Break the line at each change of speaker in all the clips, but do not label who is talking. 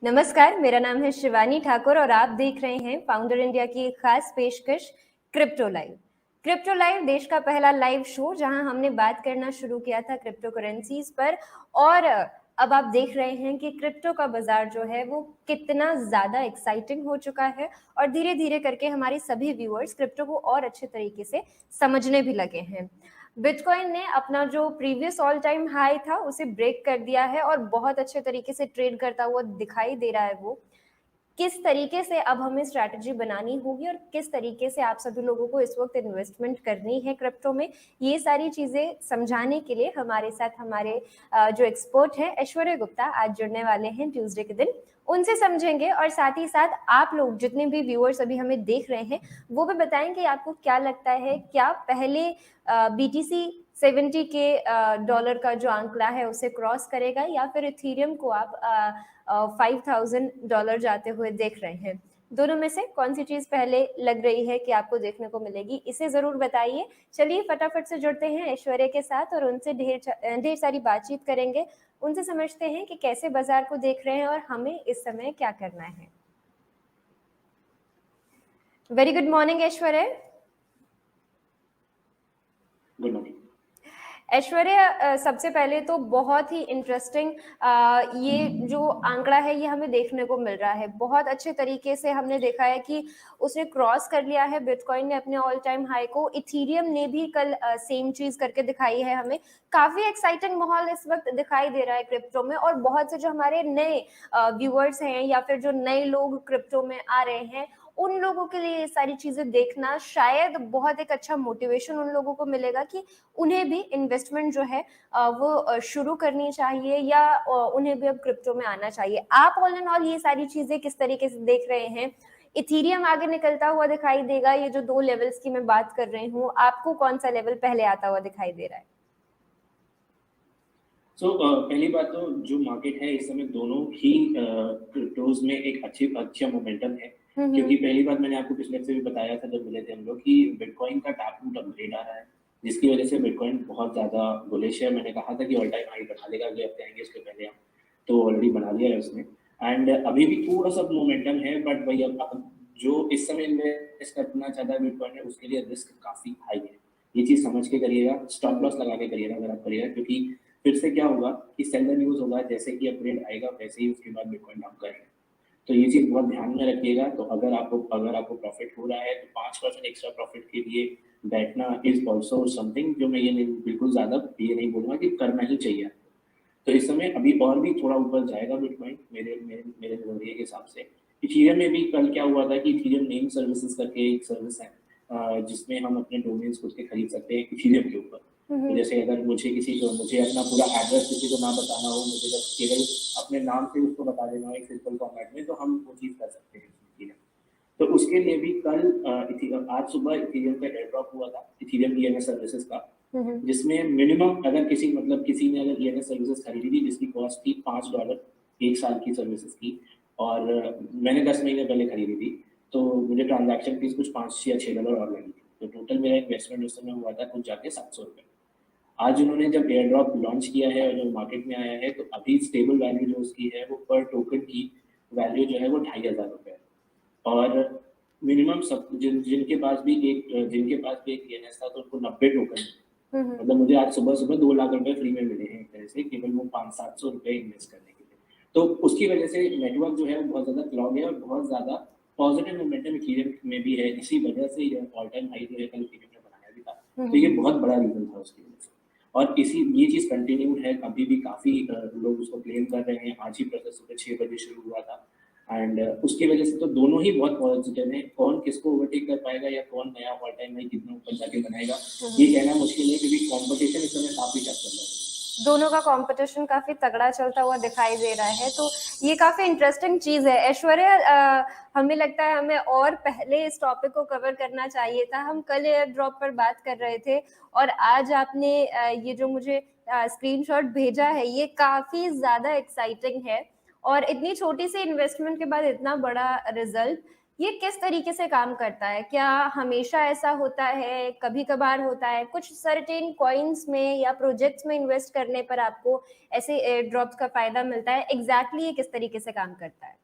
नमस्कार, मेरा नाम है शिवानी ठाकुर और आप देख रहे हैं फाउंडर इंडिया की एक खास पेशकश क्रिप्टो लाइव। क्रिप्टो लाइव देश का पहला लाइव शो जहां हमने बात करना शुरू किया था क्रिप्टो करेंसीज पर और अब आप देख रहे हैं कि क्रिप्टो का बाजार जो है वो कितना ज़्यादा एक्साइटिंग हो चुका है और धीरे धीरे करके हमारे सभी व्यूअर्स क्रिप्टो को और अच्छे तरीके से समझने भी लगे हैं। बिटकॉइन ने अपना जो प्रीवियस ऑल टाइम हाई था उसे ब्रेक कर दिया है और बहुत अच्छे तरीके से ट्रेड करता हुआ दिखाई दे रहा है। वो किस तरीके से अब हमें स्ट्रैटेजी बनानी होगी और किस तरीके से आप सभी लोगों को इस वक्त इन्वेस्टमेंट करनी है क्रिप्टो में, ये सारी चीजें समझाने के लिए हमारे साथ हमारे जो एक्सपर्ट हैं ऐश्वर्य गुप्ता आज जुड़ने वाले हैं ट्यूसडे के दिन। उनसे समझेंगे और साथ ही साथ आप लोग जितने भी व्यूअर्स अभी हमें देख रहे हैं वो भी बताएंगे आपको क्या लगता है, क्या पहले BTC 70 के डॉलर का जो आंकड़ा है उसे क्रॉस करेगा या फिर इथीरियम को आप $5,000 जाते हुए देख रहे हैं। दोनों में से कौन सी चीज पहले लग रही है कि आपको देखने को मिलेगी, इसे जरूर बताइए। चलिए फटाफट से जुड़ते हैं ऐश्वर्य के साथ और उनसे ढेर सारी बातचीत करेंगे। उनसे समझते हैं कि कैसे बाजार को देख रहे हैं और हमें इस समय क्या करना है। वेरी गुड मॉर्निंग ऐश्वर्य।
गुड मॉर्निंग
ऐश्वर्या, सबसे पहले तो बहुत ही इंटरेस्टिंग ये जो आंकड़ा है ये हमें देखने को मिल रहा है। बहुत अच्छे तरीके से हमने देखा है कि उसने क्रॉस कर लिया है बिटकॉइन ने अपने ऑल टाइम हाई को। इथीरियम ने भी कल सेम चीज करके दिखाई है हमें। काफी एक्साइटिंग माहौल इस वक्त दिखाई दे रहा है क्रिप्टो में और बहुत से जो हमारे नए व्यूअर्स हैं या फिर जो नए लोग क्रिप्टो में आ रहे हैं उन लोगों के लिए ये सारी चीजें देखना शायद बहुत एक अच्छा मोटिवेशन उन लोगों को मिलेगा कि उन्हें भी इन्वेस्टमेंट जो है वो शुरू करनी चाहिए या उन्हें भी अब क्रिप्टो में आना चाहिए। आप ऑल एंड ऑल ये सारी चीजें किस तरीके से देख रहे हैं? इथीरियम आगे निकलता हुआ दिखाई देगा, ये जो 2 लेवल्स की मैं बात कर रही हूँ, आपको कौन सा लेवल पहले आता हुआ दिखाई दे रहा है?
पहली बात तो जो मार्केट है इस समय दोनों ही क्रिप्टोज में एक अच्छा मोमेंटम है। क्योंकि पहली बात मैंने आपको पिछले से भी बताया था जब मिले थे हम लोग कि बिटकॉइन का टैप रूट अपग्रेड आ रहा है, जिसकी वजह से बिटकॉइन बहुत ज्यादा बुलिश है। मैंने कहा था कि ऑल टाइम हाई बना लेगा अगले हफ्ते आएंगे उसके पहले, हम तो ऑलरेडी बना लिया है उसने। एंड अभी भी थोड़ा सा मोमेंटम है, बट भाई अब जो इस समय इन्वेस्ट करना चाहता है बिटकॉइन में उसके लिए रिस्क काफी हाई है। ये चीज समझ के करिएगा, स्टॉप लॉस लगा के करिएगा अगर आप करिएगा, क्योंकि फिर से क्या होगा कि सेलर न्यूज होगा, जैसे कि अपग्रेड आएगा वैसे ही उसके बाद बिटकॉइन डाउन करेगा। तो ये चीज बहुत ध्यान में रखिएगा। तो अगर आपको प्रॉफिट हो रहा है तो 5% एक्स्ट्रा प्रॉफिट के लिए बैठना इज ऑल्सो समथिंग जो मैं ये नहीं बिल्कुल ज्यादा ये नहीं बोलूंगा कि करना ही चाहिए। तो इस समय अभी और भी थोड़ा ऊपर जाएगा बिटकॉइन मेरे मेरे मेरे नजरिए के हिसाब से। इथीरियम में भी कल क्या हुआ था कि इथीरियम नेम सर्विसेज करके एक सर्विस है जिसमें हम अपने डोमेन्स खुद के खरीद सकते हैं इथीरियम के ऊपर। तो जैसे अगर मुझे अपना पूरा एड्रेस किसी को ना बताना हो, मुझे बस केवल अपने नाम से उसको बता देना हो एक सिंपल फॉर्मेट में, तो हम वो चीज़ कर सकते हैं इथीरियम। तो उसके लिए भी कल आज सुबह इथीरियम का एयर ड्रॉप हुआ था, इथीरियम ईएनएस सर्विसेज का, जिसमें मिनिमम अगर किसी ने अगर ईएनएस सर्विसेज खरीदी थी जिसकी कॉस्ट थी $5 एक साल की सर्विसेज की, और मैंने 10 महीने पहले खरीदी थी, तो मुझे ट्रांजैक्शन फीस कुछ $5 या $6 और लगी थी। तो टोटल मेरा इन्वेस्टमेंट उस समय हुआ था कुछ जाके $700। आज उन्होंने जब एयर ड्रॉप लॉन्च किया है और जो मार्केट में आया है, तो अभी स्टेबल वैल्यू जो उसकी है वो पर टोकन की वैल्यू जो है वो $2,500 है। और मिनिमम सब जिनके पास भी एक ईएनएस था तो उनको 90 टोकन, मतलब मुझे आज सुबह सुबह 2 लाख रुपए फ्री में मिले हैं एक तरह से, केवल वो 500-700 रुपए इन्वेस्ट करने के लिए। तो उसकी वजह से नेटवर्क जो है वो बहुत ज्यादा क्लॉग है और बहुत ज्यादा पॉजिटिव मोमेंटम इथीरियम में भी है। इसी वजह से ये ऑल टाइम हाई जो है कल इथीरियम ने बनाया भी था, तो ये बहुत बड़ा रीजन था उसकी वजह से। और ये चीज कंटिन्यूड है, अभी भी काफी लोग उसको क्लेम कर रहे हैं। आज ही प्रोसेस सुबह 6 बजे शुरू हुआ था एंड उसकी वजह से तो दोनों ही बहुत पॉजिटिव है। कौन किसको ओवरटेक कर पाएगा या कौन नया ऑल टाइम हाई कितना ऊपर जाके बनाएगा ये कहना मुश्किल है, क्योंकि कंपटीशन इस समय काफी टफ चल रहा है।
दोनों का कंपटीशन काफी तगड़ा चलता हुआ दिखाई दे रहा है, तो ये काफी इंटरेस्टिंग चीज है। ऐश्वर्या, हमें लगता है हमें और पहले इस टॉपिक को कवर करना चाहिए था। हम कल एयर ड्रॉप पर बात कर रहे थे और आज आपने ये जो मुझे स्क्रीनशॉट भेजा है ये काफी ज्यादा एक्साइटिंग है और इतनी छोटी सी इन्वेस्टमेंट के बाद इतना बड़ा रिजल्ट। ये किस तरीके से काम करता है? क्या हमेशा ऐसा होता है, कभी-कभार होता है? कुछ सर्टेन कॉइन्स में या प्रोजेक्ट्स में इन्वेस्ट करने पर आपको ऐसे एयर ड्रॉप्स का फ़ायदा मिलता है? एग्ज़ैक्टली ये किस तरीके से काम करता है?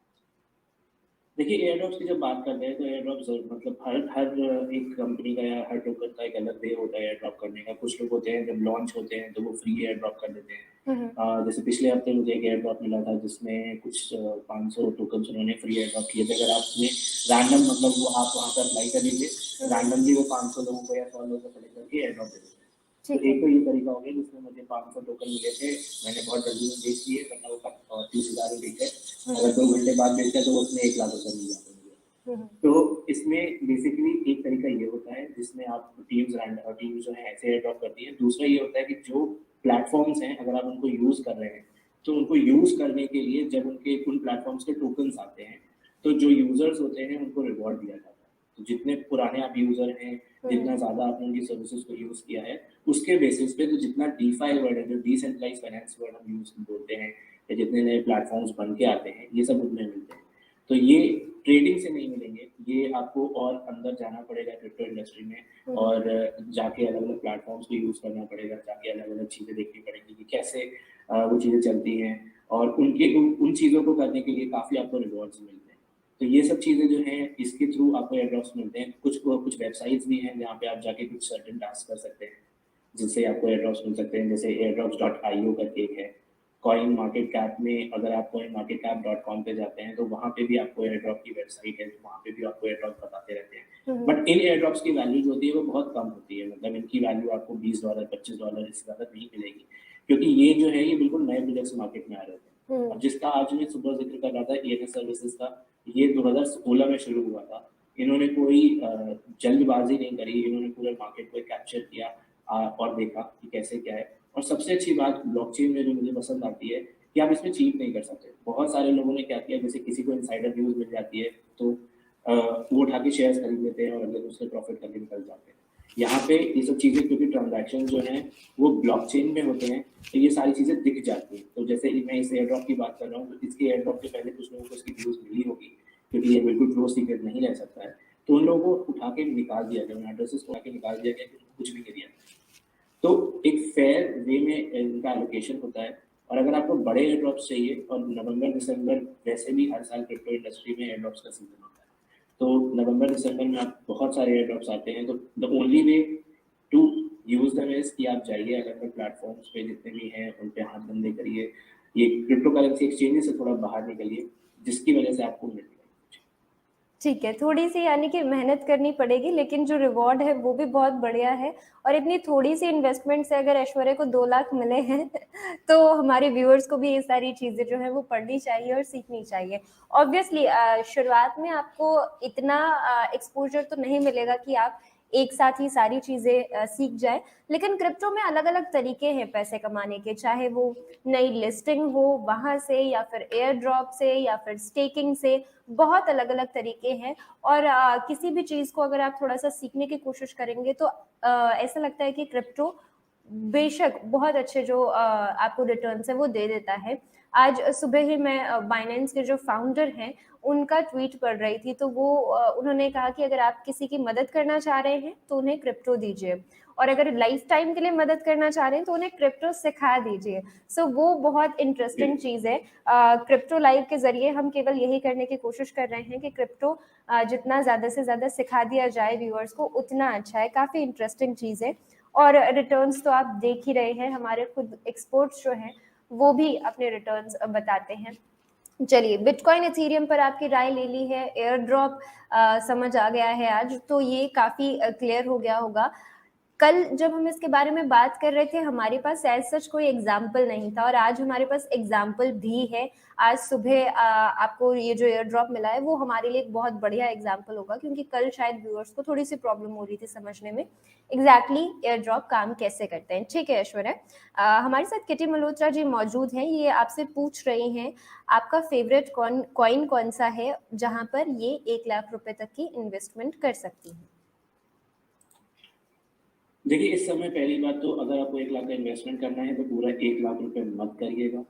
देखिए, एयर ड्रॉप्स की जब बात करते हैं तो एयर ड्रॉप मतलब हर हर एक कंपनी का या हर टोकन का एक अलग वे होता है एयर ड्रॉप करने का। कुछ लोग होते हैं जब लॉन्च होते हैं तो वो फ्री एयर ड्रॉप कर देते हैं।
हुँ, हुँ।
जैसे पिछले हफ्ते मुझे एक एयर ड्रॉप मिला था जिसमें कुछ 500 टोकन्स उन्होंने फ्री एयर ड्रॉप किए थे। अगर आपने रैंडम मतलब वो आप वहाँ पे अप्लाई कर लीजिए, रैंडमली वो 500 लोगों को या 100 लोगों को सेलेक्ट करके एयर ड्रॉप दे देते हैं। तो
ठीक है।
एक तो ये तरीका हो गया जिसमें मुझे 500 टोकन मिले थे, मैंने बहुत जल्दी में बेच दिए, वरना वो 30,000 में बिके। अगर 2 घंटे बाद बेचा तो उसमें 1 लाख रुपए मिल जाते मुझे।
हुँ, हुँ।
तो इसमें बेसिकली एक तरीका ये होता है जिसमें आप टीम्स जो है ऐसे एयर ड्रॉप करती है। दूसरा ये होता है कि जो प्लेटफॉर्म्स हैं अगर आप उनको यूज कर रहे हैं तो उनको यूज करने के लिए जब उनके उन प्लेटफॉर्म्स के टोकन्स आते हैं तो जो यूजर्स होते हैं उनको रिवॉर्ड दिया जाता है। तो जितने पुराने आप यूजर हैं,
हुँ,
जितना
हुँ।
ज्यादा आपने उनकी सर्विसेज को यूज किया है, उसके बेसिस पे तो जितना डीफाई वर्ड है, जो डिसेंट्रलाइज फाइनेंस वर्ड हम यूज बोलते हैं, या जितने नए प्लेटफॉर्म्स बन के आते हैं, ये सब उनमें मिलते हैं। तो ये ट्रेडिंग से नहीं मिलेंगे, ये आपको और अंदर जाना पड़ेगा क्रिप्टो इंडस्ट्री में
हुँ, हुँ।
और जाके अलग-अलग प्लेटफ़ॉर्म्स को यूज़ करना पड़ेगा, जाके अलग-अलग चीज़ें देखनी पड़ेंगी कि कैसे वो चीज़ें चलती हैं और उन चीज़ों को करने के लिए काफ़ी आपको रिवॉर्ड्स मिलते हैं। तो ये सब चीज़ें जो हैं इसके थ्रू आपको एयर ड्रॉप्स मिलते हैं। कुछ वेबसाइट्स भी हैं जहाँ पे आप जाके कुछ सर्टेन टास्क कर सकते हैं, जिससे आपको एयर ड्रॉप्स मिल सकते हैं। जैसे airdrops.io करके एक है। कॉइन मार्केट कैप में अगर आप coinmarketcap.com पे जाते हैं तो वहाँ पे भी आपको एयर ड्रॉप की वेबसाइट है, वहाँ पे भी आपको एयर ड्रॉप बताते रहते हैं।
हुँ, हुँ।
बट इन एयर ड्रॉप्स की वैल्यू जो होती है वो बहुत कम होती है, मतलब इनकी वैल्यू आपको $20 $25 इससे ज़्यादा नहीं मिलेगी, क्योंकि ये जो है ये बिल्कुल नए प्रोजेक्ट्स मार्केट में आ रहे थे।
हुँ।
अब जिसका आज मैं सुबह जिक्र कर रहा था ईएनएस सर्विसेज का, ये 2016 में शुरू हुआ था। इन्होंने कोई जल्दबाजी नहीं करी, इन्होंने पूरे मार्केट को कैप्चर किया और देखा कि कैसे क्या है। और सबसे अच्छी बात ब्लॉकचेन में जो मुझे पसंद आती है कि आप इसमें चीट नहीं कर सकते। बहुत सारे लोगों ने क्या किया, जैसे किसी को इनसाइडर न्यूज़ मिल जाती है तो वो उठा के शेयर्स खरीद लेते हैं और अगले दिन उससे प्रॉफिट करके निकल जाते हैं। यहाँ पे ये सब चीज़ें क्योंकि ट्रांजैक्शन जो हैं वो ब्लॉकचेन में होते हैं तो ये सारी चीज़ें दिख जाती हैं। तो जैसे मैं इस एयर ड्रॉप की बात कर रहा हूँ तो इसके एयर ड्रॉप के पहले कुछ लोगों को इसकी न्यूज़ मिली होगी, क्योंकि ये बिल्कुल क्लोज सीक्रेट नहीं रह सकता है। तो उन लोगों को उठा के निकाल दिया गया, उन एड्रेसेस को उठा के निकाल दिया गया, कुछ भी नहीं दिया। तो एक फेयर वे में इनका एलोकेशन होता है। और अगर आपको बड़े एयर ड्रॉप्स चाहिए, और नवंबर दिसंबर वैसे भी हर साल क्रिप्टो इंडस्ट्री में एयर ड्रॉप्स का सीजन होता है, तो नवंबर दिसंबर में आप बहुत सारे एयर ड्रॉप्स आते हैं। तो the only way to use them is कि आप जाइए अलग अलग प्लेटफॉर्म्स पे जितने भी हैं उन पे हाथ बंदे करिए, ये क्रिप्टो करेंसी एक्सचेंजेस से थोड़ा बाहर निकलिए, जिसकी वजह से आपको मिलेगा।
ठीक है, थोड़ी-सी यानी कि मेहनत करनी पड़ेगी, लेकिन जो रिवॉर्ड है वो भी बहुत बढ़िया है और इतनी थोड़ी-सी इन्वेस्टमेंट से अगर ऐश्वर्या को 2 लाख मिले हैं, तो हमारे व्यूअर्स को भी ये सारी चीज़ें जो हैं वो पढ़नी चाहिए और सीखनी चाहिए। ऑब्वियसली शुरुआत में आपको इतना एक्सपोज़र तो नहीं मिलेगा कि आप एक साथ ही सारी चीज़ें सीख जाएँ, लेकिन क्रिप्टो में अलग-अलग तरीके हैं पैसे कमाने के, चाहे वो नई लिस्टिंग हो वहाँ से या फिर एयर ड्रॉप से या फिर स्टेकिंग से, बहुत अलग-अलग तरीके हैं और किसी भी चीज़ को अगर आप थोड़ा-सा सीखने की कोशिश करेंगे तो ऐसा लगता है कि क्रिप्टो बेशक बहुत अच्छे जो आपको रिटर्न्स है वो दे देता है। आज सुबह ही मैं बाइनेंस के जो फाउंडर हैं, उनका ट्वीट पढ़ रही थी तो वो उन्होंने कहा कि अगर आप किसी की मदद करना चाह रहे हैं, तो उन्हें क्रिप्टो दीजिए और अगर लाइफ टाइम के लिए मदद करना चाह रहे हैं, तो उन्हें क्रिप्टो सिखा दीजिए। सो वो बहुत इंटरेस्टिंग चीज़ है। क्रिप्टो लाइव के ज़रिए हम केवल यही करने की कोशिश कर रहे हैं कि क्रिप्टो जितना ज़्यादा से ज़्यादा सिखा दिया जाए व्यूअर्स को, उतना अच्छा है। काफ़ी इंटरेस्टिंग चीज़ है और रिटर्न्स तो आप देख ही रहे हैं, हमारे खुद एक्सपर्ट्स जो हैं, वो भी अपने रिटर्न्स बताते हैं। चलिए, बिटकॉइन, इथेरियम पर आपकी राय ले ली है, एयर ड्रॉप समझ आ गया है आज, तो ये काफ़ी क्लियर हो गया होगा। कल जब हम इसके बारे में बात कर रहे थे, हमारे पास एज़ सच कोई एग्ज़ाम्पल नहीं था और आज हमारे पास एग्ज़ाम्पल भी है। आज सुबह आपको ये जो एयर ड्रॉप मिला है, वो हमारे लिए एक बहुत बढ़िया एग्ज़ाम्पल होगा क्योंकि कल शायद व्यूअर्स को थोड़ी-सी प्रॉब्लम हो रही थी समझने में, एग्ज़ैक्टली एयर ड्रॉप काम कैसे करते हैं। ठीक है ऐश्वर्या, हमारे साथ किटी मल्होत्रा जी मौजूद हैं, ये आपसे पूछ रही हैं, आपका फ़ेवरेट कॉइन कौन-सा है, जहाँ पर ये 1 लाख रुपए तक की इन्वेस्टमेंट कर सकती हैं?
देखिए, इस समय पहली बात तो अगर आपको 1 लाख का इन्वेस्टमेंट करना है तो पूरा 1 लाख रुपए मत करिएगा,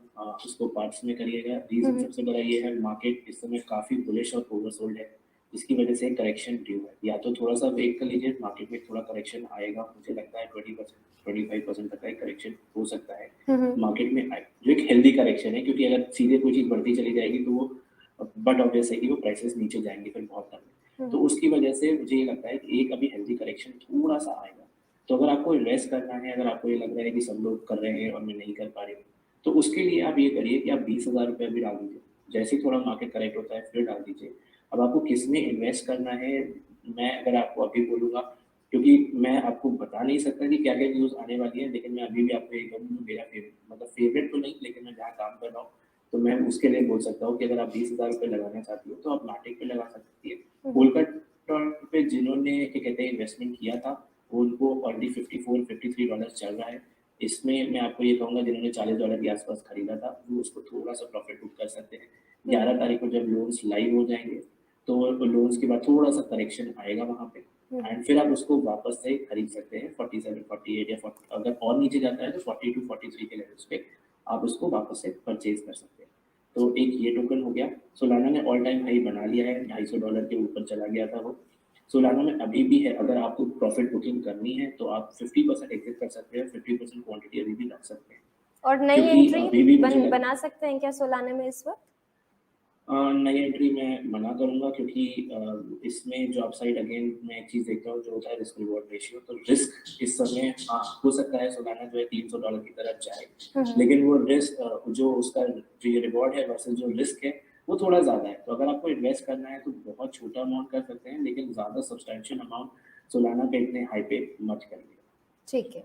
उसको पार्ट्स में करिएगा।
हुँ,
रीज़न
हुँ।
सबसे बड़ा ये है, मार्केट इस समय काफ़ी बुलिश और ओवरसोल्ड है। जिसकी वजह से करेक्शन ड्यू है। या तो थोड़ा सा वेट कर लीजिए, मार्केट में थोड़ा करेक्शन आएगा, मुझे लगता है 20% 25% तक का एक करेक्शन हो सकता है मार्केट में आए, जो एक हेल्दी करेक्शन है, क्योंकि अगर सीधे कोई चीज़ बढ़ती चली जाएगी तो वो बट ऑब्वियस है कि वो प्राइसेस नीचे जाएंगे फिर बहुत कम। तो उसकी वजह से मुझे ये लगता है कि एक अभी हेल्दी करेक्शन थोड़ा सा आएगा। तो अगर आपको इन्वेस्ट करना है, अगर आपको ये लग रहा है कि सब लोग कर रहे हैं और मैं नहीं कर पा रही हूँ, तो उसके लिए आप ये करिए कि आप 20,000 रुपये भी डाल दीजिए, जैसे ही थोड़ा मार्केट करेक्ट होता है फिर डाल दीजिए। अब आपको किसमें इन्वेस्ट करना है, मैं अगर आपको अभी बोलूँगा, क्योंकि मैं आपको बता नहीं सकता कि क्या-क्या न्यूज़ आने वाली है, लेकिन मैं अभी भी आपको ये कहूँगा, मेरा फेवरेट तो नहीं, लेकिन मैं जहाँ काम कर रहा हूँ, तो मैं उसके लिए बोल सकता हूँ कि अगर आप 20,000 रुपये लगाना चाहती हो, तो आप नाटिक पे लगा सकती है। कोलकाता पे जिन्होंने क्या कहते हैं इन्वेस्टमेंट किया था, उनको ऑलरेडी $54-53 चल रहा है। इसमें मैं आपको ये कहूँगा, जिन्होंने $40 के आसपास खरीदा था, वो उसको थोड़ा-सा प्रॉफिट बुक कर सकते हैं। 11 तारीख को जब लोन्स लाइव हो जाएँगे, तो लोन्स के बाद थोड़ा-सा करेक्शन आएगा वहाँ पे, एंड फिर आप उसको वापस से खरीद सकते हैं 47, 48 या 40, अगर और नीचे जाता है तो 42-43 के लेवल्स पे आप उसको वापस से परचेज कर सकते हैं। तो एक ये टोकन हो गया। सोलाना ने ऑल टाइम हाई बना लिया है, $250 के ऊपर चला गया था वो। सोलाना में अभी भी है, अगर आपको प्रॉफिट बुकिंग करनी है तो आप 50% एग्जिट कर सकते हैं, 50% क्वांटिटी अभी भी रख सकते हैं।
और नई
क्योंकि अभी
एंट्री
भी मुझे
बना सकते हैं क्या सोलाना में इस वक्त?
नई एंट्री मैं मना करूँगा, क्योंकि इसमें जो अपसाइड, अगेन मैं एक चीज़ देखता हूँ जो होता है रिस्क रिवॉर्ड रेशियो। तो रिस्क इस समय हो सकता है सोलाना जो है $300 की तरफ जाए, लेकिन वो रिस्क जो उसका जो ये रिवॉर्ड है वर्सेस जो रिस्क है वो थोड़ा ज़्यादा है। तो अगर आपको इन्वेस्ट करना है तो बहुत छोटा अमाउंट कर सकते हैं, लेकिन ज़्यादा सब्सटैंशियल अमाउंट सोलाना पे इतने हाई पे मत करिए।
ठीक है,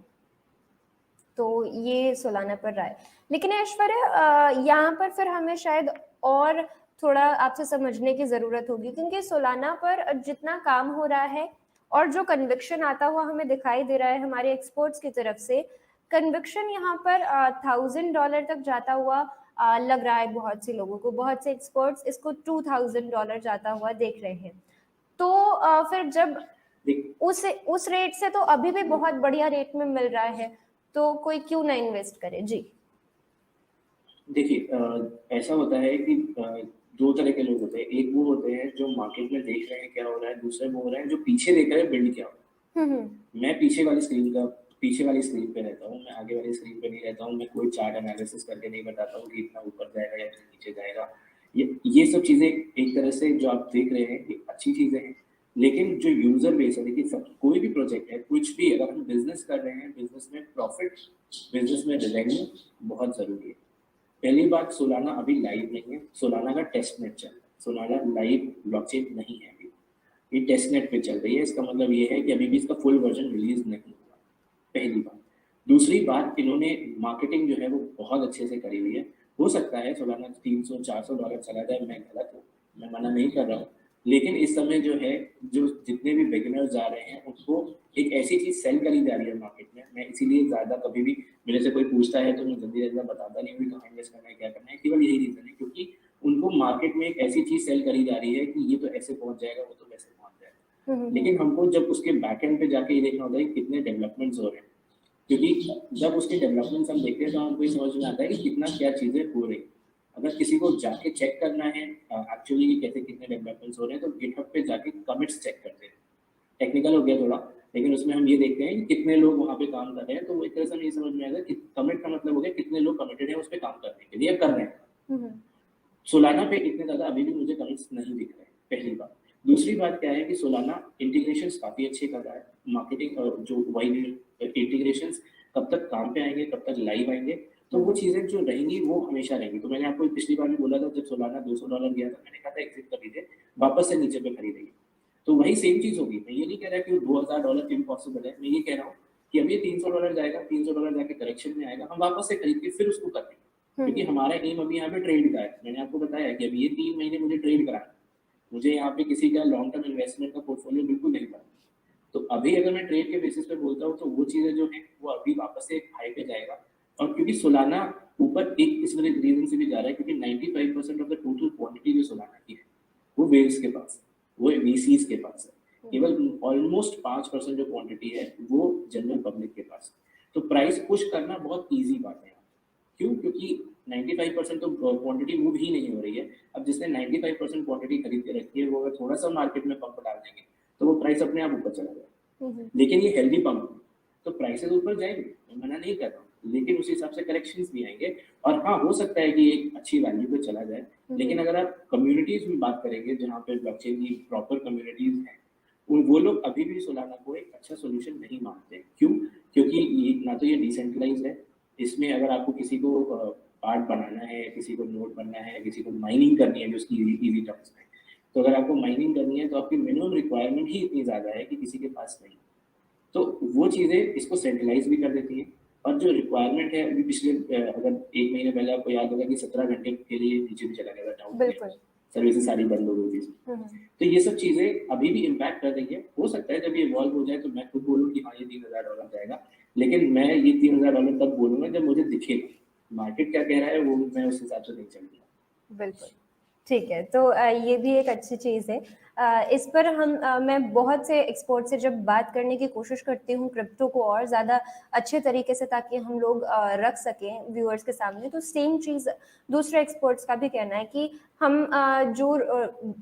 तो ये सोलाना पर राय। लेकिन ऐश्वर्य, यहाँ पर फिर हमें शायद और थोड़ा आपसे समझने की जरूरत होगी, क्योंकि सोलाना पर जितना काम हो रहा है और जो कन्विक्शन आता हुआ हमें दिखाई दे रहा है हमारे एक्सपर्ट्स की तरफ से, कन्विक्शन यहाँ पर $1,000 तक जाता हुआ लग रहा है बहुत से लोगों को। बहुत से एक्सपर्ट्स इसको $2,000 जाता हुआ देख रहे हैं। तो फिर जब उस रेट से तो अभी भी बहुत बढ़िया रेट में मिल रहा है, तो कोई क्यों ना इन्वेस्ट करे? जी
देखिए, ऐसा होता है कि दो तरह के लोग होते हैं। एक वो होते हैं जो मार्केट में देख रहे हैं क्या हो रहा है, दूसरे वो हो रहे हैं जो पीछे देख रहे हैं बिल्ड क्या हो रहा है। मैं पीछे वाली स्क्रीन पे रहता हूँ, मैं आगे वाली स्क्रीन पे नहीं रहता हूँ। मैं कोई चार्ट एनालिसिस करके नहीं बताता हूँ कि इतना ऊपर जाएगा या इतना नीचे जाएगा। ये सब चीज़ें एक तरह से जो आप देख रहे हैं ये अच्छी चीज़ें हैं, लेकिन जो यूजर बेस है, देखिए सब कोई भी प्रोजेक्ट है, कुछ भी अगर हम बिजनेस कर रहे हैं, बिजनेस में प्रॉफिट, बिजनेस में रेवेन्यू बहुत ज़रूरी है। पहली बात, सोलाना अभी लाइव नहीं है, सोलाना का टेस्ट नेट चल रहा है। सोलाना लाइव ब्लॉकचेन नहीं है अभी, ये टेस्ट नेट पे चल रही है। इसका मतलब ये है कि अभी भी इसका फुल वर्जन रिलीज नहीं हुआ, पहली बात। दूसरी बात, इन्होंने मार्केटिंग जो है वो बहुत अच्छे से करी हुई है। हो सकता है सोलाना $300-400 चला जाए, मैं गलत हूँ, मैं मना नहीं कर रहा हूँ, लेकिन इस समय जो है, जो जितने भी बिगिनर्स जा रहे हैं उनको एक ऐसी चीज़ सेल करी जा रही है मार्केट में। मैं इसीलिए ज़्यादा, कभी भी मेरे से कोई पूछता है तो मैं जल्दी जल्दी बताता नहीं हूँ कि कहाँ इन्वेस्ट करना है, क्या करना है। केवल यही रीज़न है, क्योंकि उनको मार्केट में एक ऐसी चीज़ सेल करी जा रही है कि ये तो ऐसे पहुँच जाएगा, वो तो वैसे पहुँच जाएगा। लेकिन हमको जब उसके बैक एंड पे जाके ये देखना होता है कि कितने डेवलपमेंट्स हो रहे हैं, क्योंकि जब उसके डेवलपमेंट्स हम देखते हैं तो हमको ये समझ में आता है कि कितना क्या चीज़ें हो रही हैं। अगर किसी को जाके चेक करना है एक्चुअली कि कैसे कितने डेवलपमेंट्स हो रहे हैं, तो गिटहब पे जाके कमिट्स चेक करते हैं। टेक्निकल हो गया थोड़ा, लेकिन उसमें हम ये देखते हैं कि कितने लोग वहाँ पे काम कर रहे हैं। तो वो एक तरह से हमें ये समझ में आएगा कि कमिट का मतलब हो गया कितने लोग कमिटेड हैं उस पे काम करने के लिए, कर रहे हैं। सोलाना पे इतने ज़्यादा अभी भी मुझे कमिट्स नहीं दिख रहे हैं, पहली बात। दूसरी बात क्या है कि सोलाना इंटीग्रेशंस काफ़ी अच्छे कर रहा है। मार्केटिंग जो वाइड इंटीग्रेशंस कब तक काम पे आएंगे, कब तक लाइव आएंगे, तो वो चीज़ें जो रहेंगी वो हमेशा रहेंगी। तो मैंने आपको पिछली बार भी बोला था, जब सोलाना $200 गया था, मैंने कहा था एग्जिट कर लीजिए, वापस से नीचे पे खरीदेंगे। तो वही सेम चीज़ होगी। मैं ये नहीं कह रहा कि $2,000 इम्पॉसिबल है, मैं ये कह रहा हूँ कि अब ये $300 जाएगा, $300 जाके करेक्शन में आएगा, हम वापस से खरीद के फिर उसको कर देंगे। क्योंकि हमारा एम अभी यहाँ पे ट्रेड का है। मैंने आपको बताया कि अभी ये 3 महीने मुझे ट्रेड कराना है। मुझे यहाँ पे किसी का लॉन्ग टर्म इन्वेस्टमेंट का पोर्टफोलियो बिल्कुल नहीं बनाना। तो अभी अगर मैं ट्रेड के बेसिस पे बोलता हूँ तो वो चीज़ें जो है वो अभी वापस से हाई पे जाएगा। और क्योंकि सोलाना ऊपर एक इस रीजन से भी जा रहा है, क्योंकि 95% ऑफ द टोटल क्वांटिटी जो सोलाना की है वो वेल्स के पास, वो वीसीज के पास है। केवल ऑलमोस्ट 5% जो क्वांटिटी है वो जनरल पब्लिक के पास है। तो प्राइस पुश करना बहुत ईजी बात है। क्यों? क्योंकि 95% तो क्वांटिटी मूव ही नहीं हो रही है। अब जिसने 95% क्वांटिटी खरीद के रखी है, वो अगर थोड़ा सा मार्केट में पंप डाल देंगे तो वो प्राइस अपने आप ऊपर चला जाएगा। लेकिन ये हेल्दी पंप है, तो प्राइसेस ऊपर जाएंगे, मैं मना नहीं कर रहा हूँ, लेकिन उस हिसाब से करेक्शंस भी आएंगे। और हाँ, हो सकता है कि एक अच्छी वैल्यू पे चला जाए, लेकिन अगर आप कम्युनिटीज में बात करेंगे जहाँ पे ब्लॉकचेन की प्रॉपर कम्युनिटीज हैं, वो लोग अभी भी सोलाना को एक अच्छा सोल्यूशन नहीं मानते। क्यों? क्योंकि ये ना तो ये डिसेंट्रलाइज है, इसमें अगर आपको किसी को पार्ट बनाना है, किसी को नोड बनना है, किसी को माइनिंग करनी है, जो उसकी इजी टर्म्स में, तो अगर आपको माइनिंग करनी है तो आपकी मिनिमम रिक्वायरमेंट ही इतनी ज़्यादा है कि किसी के पास नहीं। तो वो चीज़ें इसको सेंट्रलाइज भी कर देती हैं। और जो रिक्वायरमेंट है, अभी पिछले अगर 1 महीने पहले आपको याद होगा कि 17 घंटे के लिए नीचे भी चला गया था डाउन, सर्विसेज सारी बंद हो गई थी। तो ये सब चीज़ें अभी भी इम्पैक्ट कर रही है। हो सकता है जब ये इवॉल्व हो जाए तो मैं खुद बोलूँ कि हाँ, ये $3000 जाएगा, लेकिन मैं ये $3000 तब बोलूँगा जब मुझे दिखेगा। मार्केट क्या कह रहा है वो मैं उस हिसाब से नहीं चलूँगा।
बिल्कुल, ठीक है। तो ये भी एक अच्छी चीज़ है। इस पर मैं बहुत से एक्सपर्ट से जब बात करने की कोशिश करती हूँ क्रिप्टो को और ज़्यादा अच्छे तरीके से, ताकि हम लोग रख सकें व्यूअर्स के सामने, तो सेम चीज़ दूसरे एक्सपर्ट्स का भी कहना है कि हम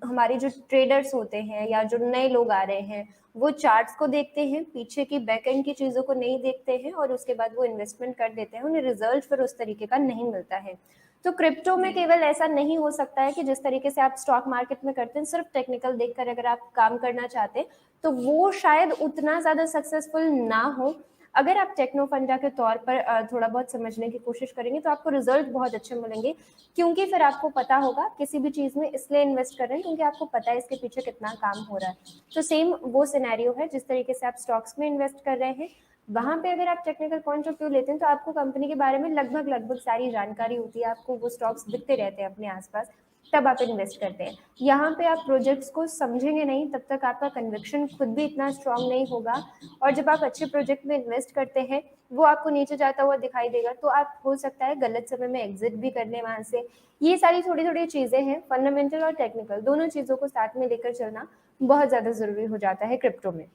हमारे जो ट्रेडर्स होते हैं या जो नए लोग आ रहे हैं, वो चार्ट्स को देखते हैं, पीछे की बैकएंड की चीज़ों को नहीं देखते हैं, और उसके बाद वो इन्वेस्टमेंट कर देते हैं। उन्हें रिजल्ट फिर उस तरीके का नहीं मिलता है। तो क्रिप्टो में केवल ऐसा नहीं हो सकता है कि जिस तरीके से आप स्टॉक मार्केट में करते हैं, सिर्फ टेक्निकल देखकर अगर आप काम करना चाहते हैं तो वो शायद उतना ज़्यादा सक्सेसफुल ना हो। अगर आप टेक्नो फंडा के तौर पर थोड़ा बहुत समझने की कोशिश करेंगे तो आपको रिजल्ट बहुत अच्छे मिलेंगे, क्योंकि फिर आपको पता होगा किसी भी चीज़ में इसलिए इन्वेस्ट कर रहे हैं क्योंकि आपको पता है इसके पीछे कितना काम हो रहा है। तो सेम वो सिनेरियो है जिस तरीके से आप स्टॉक्स में इन्वेस्ट कर रहे हैं, वहाँ पे अगर आप टेक्निकल पॉइंट ऑफ व्यू लेते हैं तो आपको कंपनी के बारे में लगभग सारी जानकारी होती है, आपको वो स्टॉक्स दिखते रहते हैं अपने आसपास, तब आप इन्वेस्ट करते हैं। यहाँ पे आप प्रोजेक्ट्स को समझेंगे नहीं, तब तक आपका कन्विक्शन खुद भी इतना स्ट्रांग नहीं होगा, और जब आप अच्छे प्रोजेक्ट में इन्वेस्ट करते हैं वो आपको नीचे जाता हुआ दिखाई देगा, तो आप हो सकता है गलत समय में एग्जिट भी कर लें वहाँ से। ये सारी थोड़ी थोड़ी चीज़ें हैं, फंडामेंटल और टेक्निकल दोनों चीज़ों को साथ में लेकर चलना बहुत ज़्यादा ज़रूरी हो जाता है क्रिप्टो में।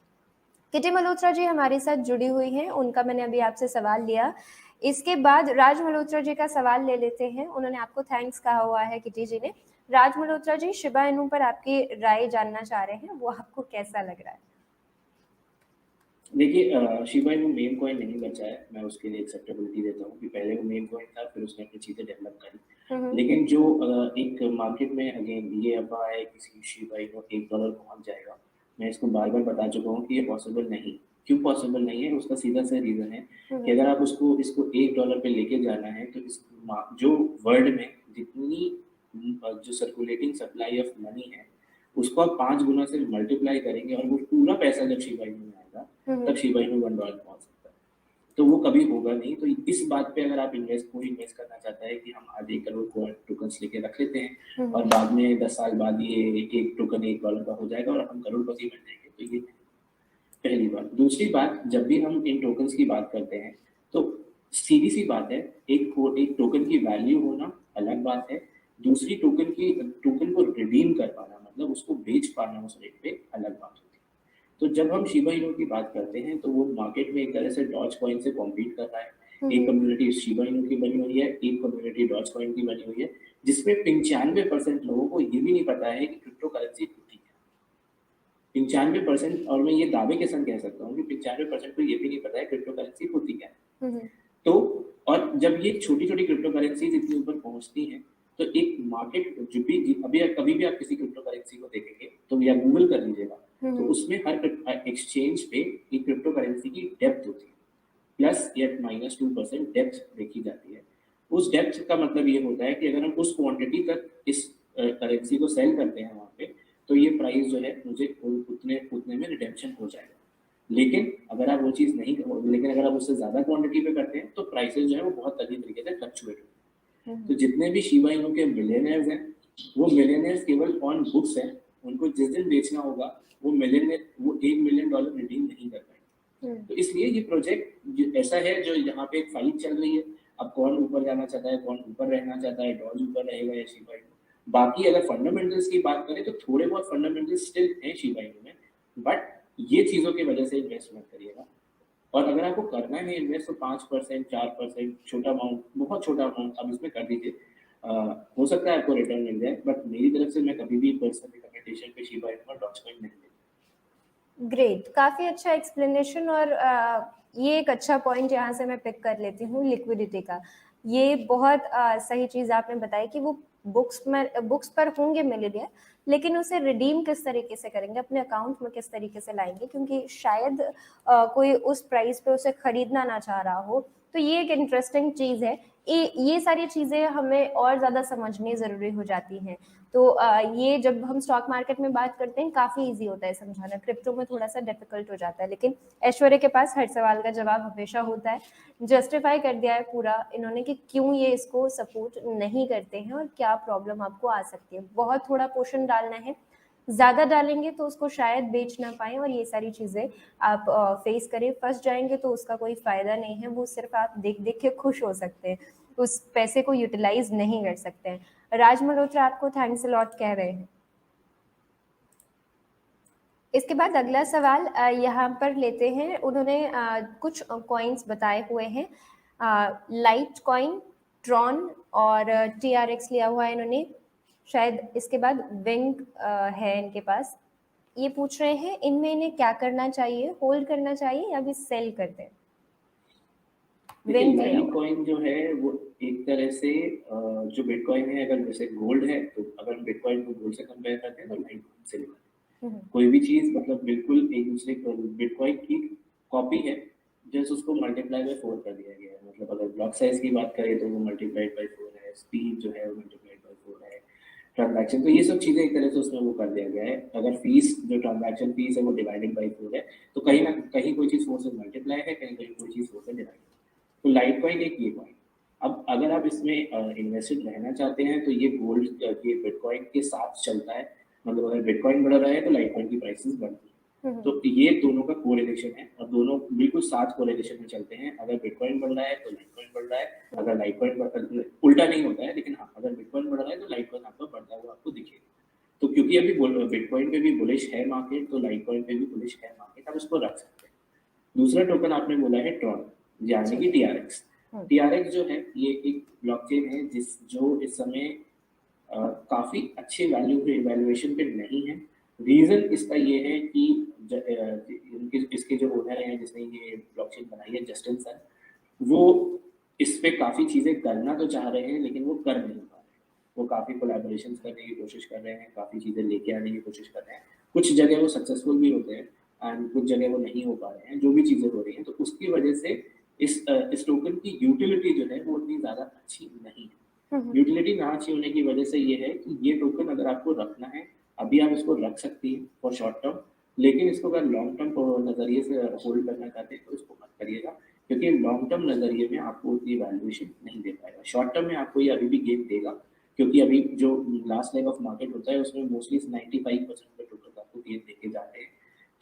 किटी मल्होत्रा जी हमारे साथ जुड़ी हुई हैं, उनका मैंने अभी आपसे सवाल लिया। इसके बाद राज मल्होत्रा जी का सवाल ले लेते हैं। उन्होंने आपको थैंक्स कहा हुआ है किटी जी ने। राज मल्होत्रा जी, शिबा इनू पर आपकी राय जानना चाह रहे हैं, वो आपको कैसा लग रहा है?
देखिए, शिबा इनू मेन कॉइन नहीं बचा है, मैं उसके लिए एक्सेप्टेबिलिटी देता हूँ कि पहले वो मेन कॉइन था, फिर उसने अपनी चीज़ें डेवलप करी। लेकिन जो एक मार्केट में अगेन ये अफवाह है कि शिबा इनू $1 पहुंच जाएगा, मैं इसको बार बार बता चुका हूँ कि ये पॉसिबल नहीं। क्यों पॉसिबल नहीं है? उसका सीधा सा रीज़न है कि अगर आप इसको $1 पे लेके जाना है तो इस जो वर्ल्ड में जितनी जो सर्कुलेटिंग सप्लाई ऑफ मनी है, उसको आप 5 गुना से मल्टीप्लाई करेंगे और वो पूरा पैसा जब शिबा इनू में आएगा, तब शिबा इनू $1 पहुंच सकता है। तो वो कभी होगा नहीं। तो इस बात पे अगर आप इन्वेस्ट करना चाहता है कि हम आज 1 करोड़ टोकन्स लेके रख लेते हैं और बाद में 10 साल बाद ये एक टोकन $1 का हो जाएगा और हम करोड़पति बन जाएंगे, तो ये पहली बात। दूसरी बात, जब भी हम इन टोकन्स की बात करते हैं तो सीधी सी बात है, एक टोकन की वैल्यू होना अलग बात है, दूसरी टोकन को रिडीम कर पाना, मतलब उसको बेच पाना उस रेट पे, अलग बात होती है। तो जब हम शिबा इनू की बात करते हैं तो वो मार्केट में एक तरह से डॉज कॉइन से कॉम्पीट कर रहा है। एक कम्युनिटी शिबा इनू की बनी हुई है, एक कम्युनिटी डॉज कॉइन की बनी हुई है, जिसमें 95% लोगों को ये भी नहीं पता है कि क्रिप्टो करेंसी होती है। 95%, और मैं ये दावे के संग कह सकता हूँ कि 95% को ये भी नहीं पता है क्रिप्टो करेंसी होती क्या है। तो और जब ये छोटी छोटी क्रिप्टो करेंसीज इतनी ऊपर पहुंचती हैं तो एक मार्केट जो भी अभी कभी भी आप किसी क्रिप्टो करेंसी को देखेंगे तो या गूगल कर लीजिएगा, तो उसमें हर एक्सचेंज पे एक क्रिप्टो करेंसी की डेप्थ होती है, प्लस या -2% डेप्थ देखी जाती है। उस डेप्थ का मतलब ये होता है कि अगर हम उस क्वांटिटी तक इस करेंसी को सेल करते हैं वहाँ पे, तो ये प्राइस जो है मुझे उतने में रिडेम्पशन हो जाएगा। लेकिन अगर आप वो चीज़ नहीं लेकिन अगर आप उससे ज़्यादा क्वांटिटी पे करते हैं तो प्राइसेस जो है वो बहुत तगड़ी तरीके से फ्लक्चुएट होते हैं। तो जितने भी शिबा इनू के मिलियनेयर्स हैं, वो मिलियनेयर्स केवल ऑन बुक्स हैं। उनको जिस दिन बेचना होगा वो $1 मिलियन रिडीम नहीं कर पाएंगे। तो इसलिए ये प्रोजेक्ट ऐसा है जो यहाँ पे एक फाइट चल रही है। अब कौन ऊपर जाना चाहता है, कौन ऊपर रहना चाहता है, डॉज ऊपर रहेगा या शिबा इनू। बाकी अगर फंडामेंटल्स की बात करें तो थोड़े बहुत फंडामेंटल्स स्टिल हैं शिबा इनू में, बट ये चीज़ों की वजह से इन्वेस्ट मत करिएगा। और अगर आपको करना है इन्वेस्ट तो 5% 4% छोटा अमाउंट, बहुत छोटा अमाउंट आप इसमें कर दीजिए। हो सकता है आपको रिटर्न मिल जाए, बट मेरी तरफ से मैं कभी भी पर्सनल रिकमेंडेशन पे शिबा इनू और डॉजकॉइन नहीं देता।
ग्रेट, काफी अच्छा एक्सप्लेनेशन। और ये एक अच्छा पॉइंट यहाँ से मैं पिक कर लेती हूँ लिक्विडिटी का। ये बहुत सही चीज आपने बताई कि वो बुक्स पर होंगे मिलीनियर, लेकिन उसे रिडीम किस तरीके से करेंगे, अपने अकाउंट में किस तरीके से लाएंगे, क्योंकि शायद कोई उस प्राइस पे उसे खरीदना ना चाह रहा हो। तो ये एक इंटरेस्टिंग चीज है। ये सारी चीजें हमें और ज्यादा समझनी जरूरी हो जाती हैं। तो ये जब हम स्टॉक मार्केट में बात करते हैं काफी इजी होता है समझाना, क्रिप्टो में थोड़ा सा डिफिकल्ट हो जाता है। लेकिन ऐश्वर्य के पास हर सवाल का जवाब हमेशा होता है। जस्टिफाई कर दिया है पूरा इन्होंने कि क्यों ये इसको सपोर्ट नहीं करते हैं और क्या प्रॉब्लम आपको आ सकती है। बहुत थोड़ा पोर्शन डालना है, ज्यादा डालेंगे तो उसको शायद बेच ना पाए और ये सारी चीजें आप फेस करें। फंस जाएंगे तो उसका कोई फायदा नहीं है, वो सिर्फ आप देख देख के खुश हो सकते हैं, उस पैसे को यूटिलाइज नहीं कर सकते हैं। राज मल्होत्रा आपको थैंक्स अ लॉट कह रहे हैं। इसके बाद अगला सवाल यहाँ पर लेते हैं। उन्होंने कुछ कॉइन्स बताए हुए हैं, लाइट कॉइन, ट्रॉन और TRX लिया हुआ है इन्होंने। शायद इसके बाद विंग है इनके पास। ये पूछ रहे हैं इनमें इन्हें क्या करना चाहिए, होल्ड करना चाहिए या भी सेल कर दें।
देखिए लाइट कॉइन जो है वो एक तरह से जो बिटकॉइन है, अगर जैसे गोल्ड है तो अगर बिटकॉइन को गोल्ड से कंपेयर करते हैं तो लाइट कॉइन से लेते हैं। कोई भी चीज मतलब बिल्कुल एक दूसरे को बिटकॉइन की कॉपी है, जस्ट उसको मल्टीप्लाई बाय 4 कर दिया गया है। मतलब अगर ब्लॉक साइज की बात करें तो वो मल्टीप्लाइड बाय 4 है, स्पीड जो है वो मल्टीप्लाइड बाय 4 है, ट्रांजैक्शन, तो ये सब चीजें एक तरह से उसमें वो कर दिया गया है। अगर फीस जो ट्रांजैक्शन फीस है वो डिवाइडेड बाय 4 है, तो कहीं ना कहीं कोई चीज 4 से मल्टीप्लाई है, कहीं कहीं कोई चीज 4 से डिवाइड है। तो लाइट कॉइन एक ये कॉइन। अब अगर आप इसमें इन्वेस्टेड रहना चाहते हैं तो ये गोल्ड ये बिटकॉइन के साथ चलता है। मतलब अगर बिटकॉइन बढ़ रहा है तो लाइट कॉइन की प्राइसेस बढ़ती है। तो ये दोनों का कोरिलेशन है और दोनों बिल्कुल साथ कोरिलेशन में चलते हैं। अगर बिटकॉइन बढ़ रहा है तो लाइट कॉइन बढ़ रहा है, अगर लाइट कॉइन उल्टा नहीं होता है, लेकिन हाँ अगर बिटकॉइन बढ़ रहा है तो लाइट कॉइन आपको बढ़ता हुआ आपको दिखेगा। तो क्योंकि अभी बिटकॉइन पे भी बुलिश है मार्केट, तो लाइट कॉइन पे भी बुलिश है मार्केट, आप उसको रख सकते हैं। दूसरा टोकन आपने बोला है ट्रॉन, यानी कि TRX। TRX जो है ये एक ब्लॉकचेन है जो इस समय काफी अच्छे वैल्यूएशन पे नहीं है। रीजन इसका ये है कि इसके जो ओनर हैं जिसने ये ब्लॉकचेन बनाई है, जस्टिन सन, वो इस पे काफी चीजें करना तो चाह रहे हैं लेकिन वो कर नहीं पा रहे। वो काफी कोलैबोरेशंस करने की कोशिश कर रहे हैं, काफी चीजें लेके आने की कोशिश कर रहे हैं। कुछ जगह वो सक्सेसफुल भी होते हैं एंड कुछ जगह वो नहीं हो पा रहे हैं। जो भी चीजें हो रही हैं तो उसकी वजह से इस टोकन की यूटिलिटी जो है वो उतनी ज्यादा अच्छी नहीं है। यूटिलिटी ना अच्छी होने की वजह से ये है कि ये टोकन अगर आपको रखना है अभी आप इसको रख सकती हैं फॉर शॉर्ट टर्म, लेकिन इसको अगर लॉन्ग टर्म नजरिए से होल्ड करना चाहते हैं तो इसको मत करिएगा, क्योंकि लॉन्ग टर्म नजरिए में आपको उतनी वैल्यूएशन नहीं दे पाएगा। शॉर्ट टर्म में आपको ये अभी भी गेन देगा, क्योंकि अभी जो लास्ट लेग ऑफ मार्केट होता है उसमें मोस्टली 95% के टोकन आपको गेन देके जाते हैं।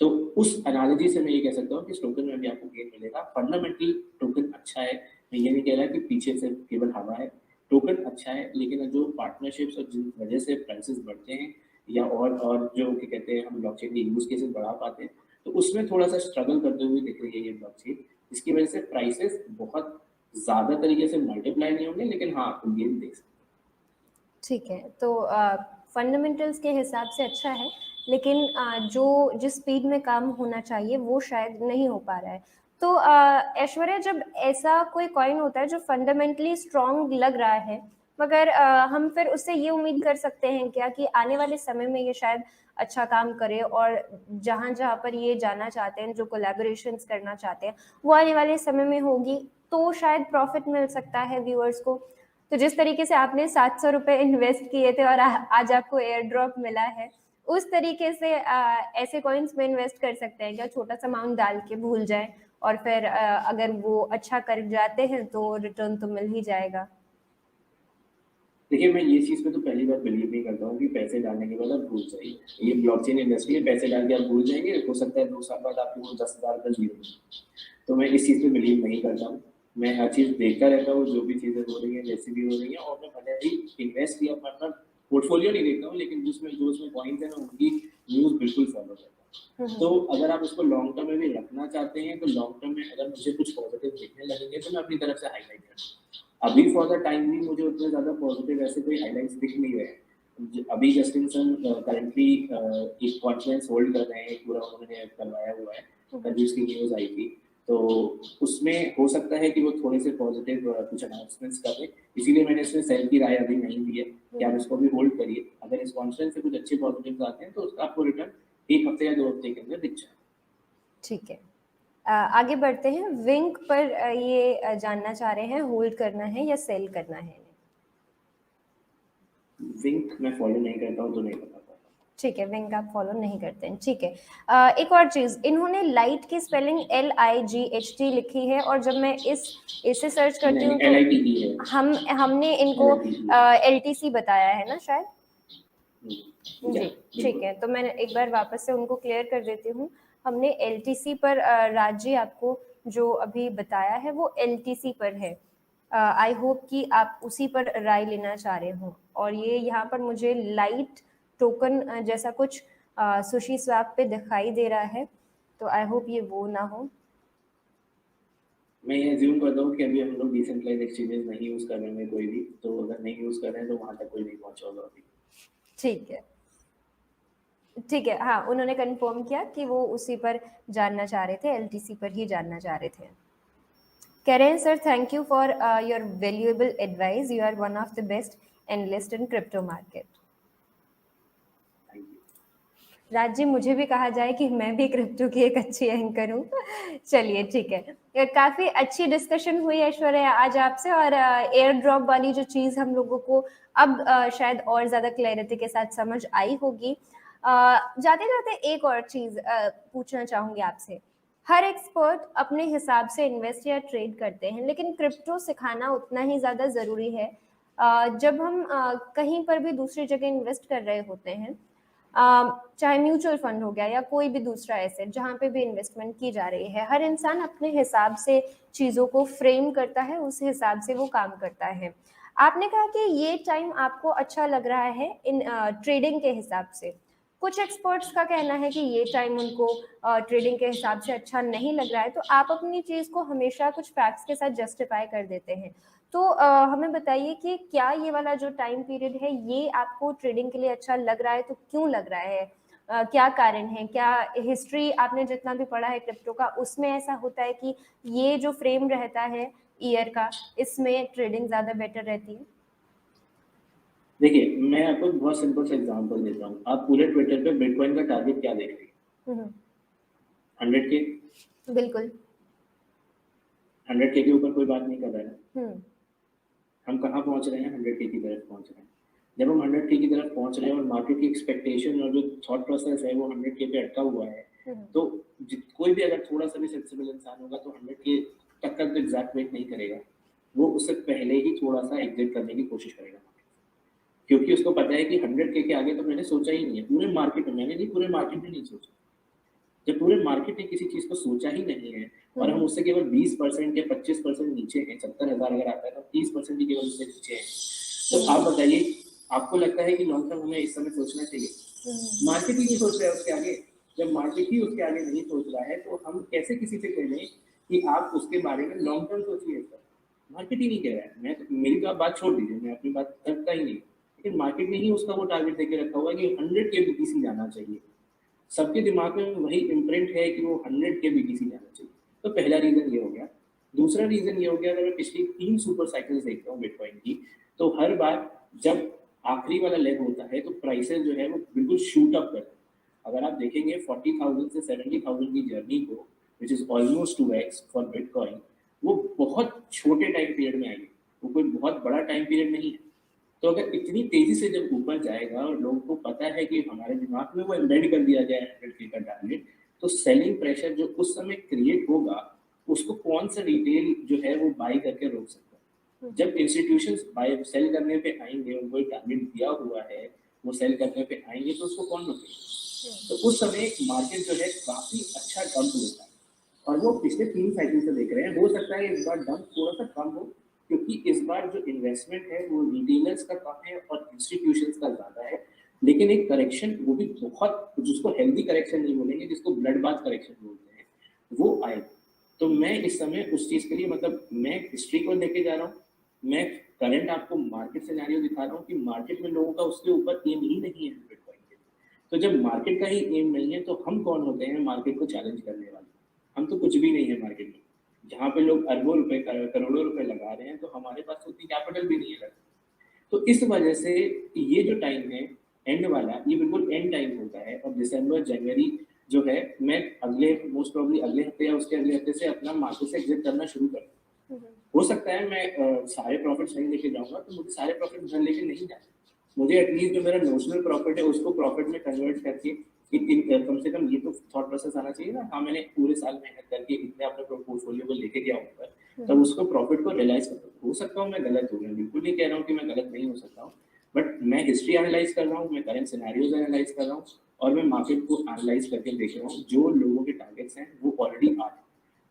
तो उस एनालॉजी से मैं ये कह सकता हूँ कि इस टोकन में भी आपको गेन मिलेगा। फंडामेंटली टोकन अच्छा है, मैं ये नहीं कह रहा कि पीछे से केवल हवा है। टोकन अच्छा है, लेकिन जो पार्टनरशिप्स और जिन वजह से प्राइसेस बढ़ते हैं या और जो क्या कहते हैं हम ब्लॉकचेन के यूज केसेस बढ़ा पाते हैं, तो उसमें थोड़ा सा स्ट्रगल करते हुए दिख रही है ये ब्लॉकचेन। इसकी वजह से प्राइसेस बहुत ज्यादा तरीके से मल्टीप्लाई नहीं होंगे, लेकिन हाँ आप गेन देख सकते हैं।
ठीक है, तो फंडामेंटल्स के हिसाब से अच्छा है, लेकिन जो जिस स्पीड में काम होना चाहिए वो शायद नहीं हो पा रहा है। तो ऐश्वर्या, जब ऐसा कोई कॉइन होता है जो फंडामेंटली स्ट्रॉन्ग लग रहा है, मगर हम फिर उससे ये उम्मीद कर सकते हैं क्या कि आने वाले समय में ये शायद अच्छा काम करे और जहाँ जहाँ पर ये जाना चाहते हैं, जो कोलैबोरेशंस करना चाहते हैं, वो आने वाले समय में होगी, तो शायद प्रॉफिट मिल सकता है व्यूअर्स को। तो जिस तरीके से आपने 700 रुपए इन्वेस्ट किए थे और आज आपको एयर ड्रॉप मिला है, उस तरीके से ऐसे कॉइन्स में इन्वेस्ट कर सकते हैं क्या, छोटा सा अमाउंट डाल के भूल जाए और फिर अगर वो अच्छा कर जाते हैं तो रिटर्न तो मिल ही जाएगा।
देखिए मैं ये चीज़ पे तो पहली बार बिलीव नहीं करता हूँ कि पैसे डालने के बाद आप भूल जाइए। ये ब्लॉकचेन इंडस्ट्री है, पैसे डाल के आप भूल जाएंगे, हो सकता है 2 साल बाद आपके वो 10,000 रुपये जीरो। तो मैं इस चीज़ पे बिलीव नहीं करता हूँ। मैं हर चीज़ देखता रहता हूँ, जो भी चीज़ें हो रही हैं जैसी भी हो रही हैं, और मैं भले ही इन्वेस्ट या मतलब पोर्टफोलियो नहीं देखता हूँ, लेकिन जो उसमें पॉइंट्स है ना उनकी न्यूज़ बिल्कुल फॉलो करता हूँ। तो अगर आप उसको लॉन्ग टर्म में भी रखना चाहते हैं तो लॉन्ग टर्म में अगर मुझे कुछ पॉजिटिव दिखने लगेंगे तो मैं अपनी तरफ से हाईलाइट करूँगा। अभी फॉर द टाइम भी मुझे उतने ज़्यादा पॉजिटिव ऐसे कोई हाईलाइट्स दिख नहीं रहे। अभी जस्टिन सन करंटली एक कॉन्फ्रेंस होल्ड कर रहे हैं, पूरा उन्होंने करवाया हुआ है, कल उसकी न्यूज़ आई थी, तो उसमें हो सकता है कि वो थोड़े से पॉजिटिव कुछ अनाउंसमेंट्स कर दें, इसीलिए मैंने इसमें सेल की राय अभी नहीं दी है कि आप इसको भी होल्ड करिए। अगर इस कॉन्फ्रेंस से कुछ अच्छे पॉजिटिव आते हैं तो उसका आपको रिटर्न 1 हफ्ते या 2 हफ्ते के अंदर दिख जाए।
ठीक है, आगे बढ़ते हैं। विंक पर ये जानना चाह रहे हैं होल्ड करना है या सेल करना है?
विंक मैं फॉलो नहीं करता हूँ तो नहीं बता पाता।
ठीक है, विंक आप फॉलो नहीं करते हैं, ठीक है। एक और चीज, इन्होंने लाइट की स्पेलिंग LIGHT लिखी है, और जब मैं इसे सर्च करती हूँ तो
LITE है।
हमने इनको LTC बताया है ना शायद। जी ठीक है, तो मैं एक बार वापस से उनको क्लियर कर देती हूँ। हमने LTC पर राज्य आपको जो अभी बताया है वो LTC पर है। आई होप कि आप उसी पर राय लेना चाह रहे हो। और ये यहाँ पर मुझे लाइट टोकन जैसा कुछ सुशी स्वैप पे दिखाई दे रहा है, तो आई होप ये वो ना हो।
मैं ये अज्यूम करता हूँ कि अभी हम लोग डिसेंट्रलाइज्ड एक्सचेंजेस नहीं यूज कर रहे हैं कोई भी, तो अगर नहीं यूज कर रहे हैं तो वहां तक कोई नहीं पहुंचा होगा अभी।
ठीक है, ठीक है, हाँ उन्होंने कंफर्म किया कि वो उसी पर जानना चाह रहे थे, LTC पर ही जानना चाह रहे थे। कह रहे हैं sir, thank you for your valuable advice, you are one of the best analyst in crypto market. Raji, मुझे भी कहा जाए कि मैं भी क्रिप्टो की एक अच्छी एंकर हूँ। चलिए ठीक है, काफी अच्छी डिस्कशन हुई ऐश्वर्या आज आपसे, और एयर ड्रॉप वाली जो चीज हम लोगों को अब शायद और ज्यादा क्लैरिटी के साथ समझ आई होगी। जाते जाते एक और चीज पूछना चाहूंगी आपसे। हर एक्सपर्ट अपने हिसाब से इन्वेस्ट या ट्रेड करते हैं, लेकिन क्रिप्टो सिखाना उतना ही ज्यादा जरूरी है। जब हम कहीं पर भी दूसरी जगह इन्वेस्ट कर रहे होते हैं, चाहे म्यूचुअल फंड हो गया या कोई भी दूसरा एसेट जहाँ पे भी इन्वेस्टमेंट की जा रही है, हर इंसान अपने हिसाब से चीज़ों को फ्रेम करता है, उस हिसाब से वो काम करता है। आपने कहा कि ये टाइम आपको अच्छा लग रहा है इन ट्रेडिंग के हिसाब से। कुछ एक्सपर्ट्स का कहना है कि ये टाइम उनको ट्रेडिंग के हिसाब से अच्छा नहीं लग रहा है, तो आप अपनी चीज़ को हमेशा कुछ फैक्ट्स के साथ जस्टिफाई कर देते हैं। तो हमें बताइए कि क्या ये वाला जो टाइम पीरियड है ये आपको ट्रेडिंग के लिए अच्छा लग रहा है, तो क्यों लग रहा है? क्या कारण है? क्या हिस्ट्री आपने जितना भी पढ़ा है क्रिप्टो का उसमें ऐसा होता है कि ये जो फ्रेम रहता है ईयर का, इसमें ट्रेडिंग ज्यादा बेटर रहती है?
देखिए, मैं आपको बहुत सिंपल सा एग्जांपल देता हूँ। आप पूरे ट्विटर पे बिटकॉइन का टारगेट क्या देख रहे हैं? 100K।
बिल्कुल।
100K के ऊपर कोई बात नहीं कर रहा है। हम कहाँ पहुंच रहे हैं? 100K की तरफ पहुंच रहे हैं। जब हम 100K की तरफ पहुंच रहे हैं और मार्केट की एक्सपेक्टेशन और जो थॉट प्रोसेस है वो 100K पे अटका हुआ है, तो कोई भी अगर थोड़ा सा भी सेंसिबल इंसान होगा तो 100K तक का एग्जैक्ट वेट नहीं करेगा, वो उससे पहले ही थोड़ा सा एग्जिट करने की कोशिश करेगा, क्योंकि उसको पता है कि 100K के आगे तो मैंने सोचा ही नहीं है। पूरे मार्केट में मैंने नहीं, पूरे मार्केट में नहीं सोचा। जब पूरे मार्केट ने किसी चीज को सोचा ही नहीं है और हम उससे केवल 20% या 25% नीचे हैं, 70,000 अगर आता है तो 30% ही केवल उससे नीचे है, तो आप बताइए, आपको लगता है कि लॉन्ग टर्म हमें इस समय सोचना चाहिए? मार्केट ही नहीं सोच रहा है उसके आगे। जब मार्केट ही उसके आगे नहीं सोच रहा है तो हम कैसे किसी से कह दें कि आप उसके बारे में लॉन्ग टर्म सोचिए? सर, मार्केट ही नहीं कह रहा है। मैं तो, मेरी तो आप बात छोड़ दीजिए, मैं अपनी बात करता ही नहीं, लेकिन मार्केट ने ही उसका वो टारगेट देके रखा हुआ है कि 100K BTC जाना चाहिए। सबके दिमाग में वही इम्प्रिंट है कि वो 100K BTC जाना चाहिए। तो पहला रीजन ये हो गया। दूसरा रीजन ये हो गया, अगर मैं पिछली 3 सुपर साइकिल्स देखता हूँ बिटकॉइन की, तो हर बार जब आखिरी वाला लेग होता है तो प्राइसेस जो है वो बिल्कुल शूट अप करते हैं। अगर आप देखेंगे 40,000 से 70,000 की जर्नी को, which is almost 2x for bitcoin, वो बहुत छोटे टाइम पीरियड में आएगी, वो कोई बहुत बड़ा टाइम पीरियड नहीं है। तो अगर इतनी तेजी से जब ऊपर जाएगा और लोगों को पता है कि हमारे दिमाग में वो एम्बेड कर दिया जाए 100K का टारगेट, तो सेलिंग प्रेशर जो उस समय क्रिएट होगा उसको कौन सा रिटेल जो है वो बाई करके रोक सकता है? जब इंस्टीट्यूशंस बाय सेल करने पे आएंगे, उनको एक टारगेट दिया हुआ है, वो सेल करने पे आएंगे, तो उसको कौन रोकेगा? तो उस समय मार्केट जो है काफी अच्छा डंप होता है, और वो पिछले 3 साइकिल से देख रहे हैं। हो सकता है इस बार डंप थोड़ा सा कम हो, क्योंकि इस बार जो इन्वेस्टमेंट है वो रिटेलर्स का कम है और इंस्टीट्यूशंस का ज़्यादा है, लेकिन एक करेक्शन वो भी बहुत, जिसको हेल्दी करेक्शन नहीं बोलेंगे, जिसको ब्लड बाथ करेक्शन बोलते हैं, वो आएगा। तो मैं इस समय उस चीज़ के लिए, मतलब मैं हिस्ट्री को लेके जा रहा हूँ, मैं करंट आपको मार्केट सिनेरियो दिखा रहा हूँ कि मार्केट में लोगों का उसके ऊपर एम ही नहीं है बिटकॉइन के। तो जब मार्केट का ही एम नहीं है तो हम कौन होते हैं मार्केट को चैलेंज करने वाले? हम तो कुछ भी नहीं है मार्केट में। जहाँ पे लोग अरबों रुपए करोड़ों रुपए लगा रहे हैं, तो हमारे पास तो उतनी कैपिटल भी नहीं है। तो इस वजह से ये जो टाइम है एंड वाला, ये बिल्कुल एंड टाइम होता है, और दिसंबर जनवरी जो है, मैं अगले मोस्ट प्रोबेबली अगले हफ्ते या उसके अगले हफ्ते से अपना मार्केट से एग्जिट करना शुरू कर दूँ। हो सकता है मैं सारे प्रॉफिट्स नहीं लेके जाऊंगा, तो मुझे सारे प्रॉफिट घर लेके नहीं जाना, मुझे एटलीस्ट जो मेरा नोशनल प्रॉफिट है उसको प्रॉफिट में कन्वर्ट करके कम से कम ये तो थॉट प्रोसेस आना चाहिए ना, हाँ मैंने पूरे साल मेहनत करके इतने अपने पोर्टफोलियो को लेके गया ऊपर, तब उसको प्रॉफिट को रियलाइज कर सकता हो सकता हूँ मैं गलत हूँ, मैं बिल्कुल नहीं कह रहा हूँ कि मैं गलत नहीं हो सकता हूँ, बट मैं हिस्ट्री एनालाइज कर रहा हूँ, मैं करंट सिनेरियोज एनालाइज कर रहा हूँ, और मैं मार्केट को एनालाइज करके देख रहा हूँ जो लोगों के टारगेट्स हैं वो ऑलरेडी आ,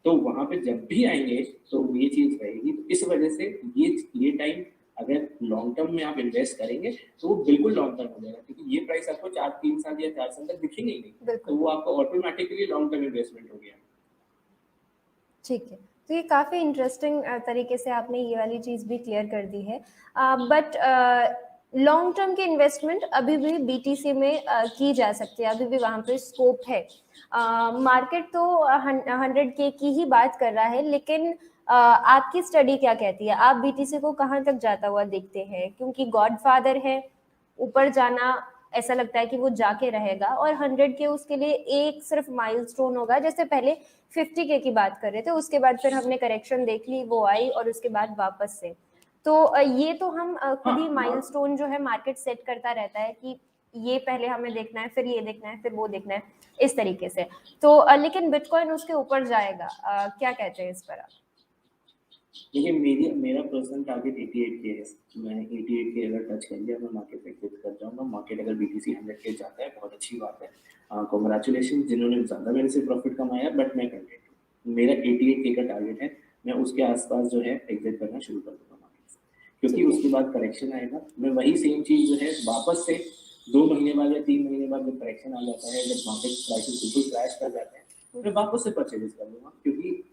तो वहां पे जब भी आएंगे तो ये चीज रहेगी। तो इस वजह से ये टाइम अगर लॉन्ग टर्म में आप इन्वेस्ट करेंगे तो वो बिल्कुल लॉन्ग टर्म हो जाएगा, क्योंकि ये प्राइस आपको 3 साल या 4 साल तक दिखेंगे ही नहीं, तो वो आपको ऑटोमेटिकली लॉन्ग टर्म इन्वेस्टमेंट हो गया।
ठीक है, तो ये काफ़ी इंटरेस्टिंग तरीके से आपने ये वाली चीज़ भी क्लियर कर दी है। बट लॉन्ग टर्म की इन्वेस्टमेंट अभी भी बीटीसी में की जा सकती है, अभी भी वहाँ पे स्कोप है। मार्केट तो 100K की ही बात कर रहा है, लेकिन आपकी स्टडी क्या कहती है? आप बीटीसी को कहाँ तक जाता हुआ देखते हैं? क्योंकि गॉडफादर है, ऊपर जाना ऐसा लगता है कि वो जाके रहेगा, और 100K उसके लिए एक सिर्फ माइलस्टोन होगा। जैसे पहले 50K की बात कर रहे थे, उसके बाद फिर हमने करेक्शन देख ली, वो आई, और उसके बाद वापस से। तो ये तो हम खुद ही माइलस्टोन जो है मार्केट सेट करता रहता है कि ये पहले हमें देखना है, फिर ये देखना है, फिर वो देखना है, इस तरीके से। तो लेकिन बिटकॉइन उसके ऊपर जाएगा, क्या कहते हैं इस पर आप?
देखिए मेरा पर्सनल टारगेट 88K है, मैं 88K अगर टच कर लिया मैं मार्केट में क्लिक कर जाऊंगा। मार्केट अगर बीटीसी 100K जाता है बहुत अच्छी बात है, कॉन्ग्रेचुलेशन जिन्होंने ज़्यादा मेरे से प्रॉफिट कमाया, बट मैं कंटेंट हूँ। मेरा 88K का टारगेट है, मैं उसके आसपास जो है एग्जिट करना शुरू कर दूंगा मार्केट से, क्योंकि उसके बाद करेक्शन आएगा। मैं वही सेम चीज़ जो है वापस से 2 महीने बाद या 3 महीने बाद जब करेक्शन आ जाता है, जब मार्केट प्राइसेस बिल्कुल क्रैश कर जाते हैं, मैं वापस से परचेज कर लूंगा। क्योंकि